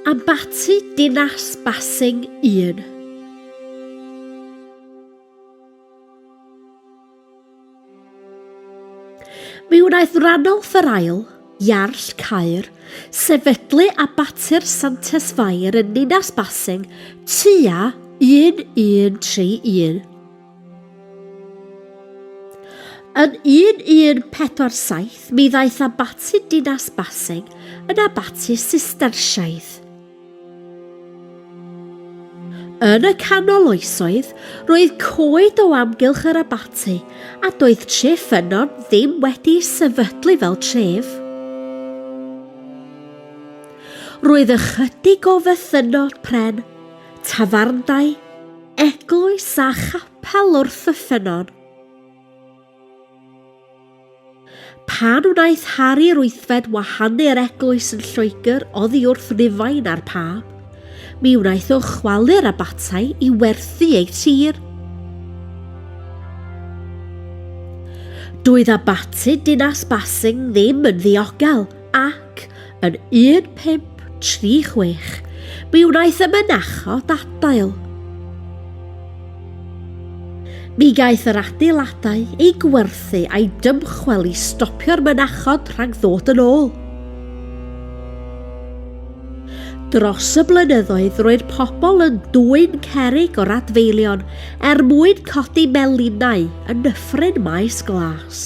Abati Dinas Basing 1. Mi wnaeth Ranulf yr Ail, Iarll Caer, sefydlu Abati'r Santes Fair yn Ninas Basing tua 1131. Yn 1147 mi ddaeth Abati Dinas Basing yn Abati Sistersiaidd. Yn y canol oesoedd, roedd coed o amgylch yr abati a doedd tref yno ddim wedi sefydlu fel tref. Roedd ychydig o fythynod pren, tafarndai, eglwys a chapel wrth y ffynnon. Pan wnaeth Harri'r Wythfed wahanu'r eglwys yn Lloegr oddi wrth Rufain a'r Pab, mi wnaeth o chwalu'r abatai i werthu ei tir. Doedd Abati Dinas Basing ddim yn ddiogel ac yn 1536 mi wnaeth y mynachod adael. Mi gaeth yr adeiladau ei gwerthu a'i dymchwel i stopio'r mynachod rhag ddod yn ôl. Dros y blynyddoedd roedd pobl yn dwyn cerrig o'r adfeilion mwyn codi melinau yn Nyffryn Maes Glas.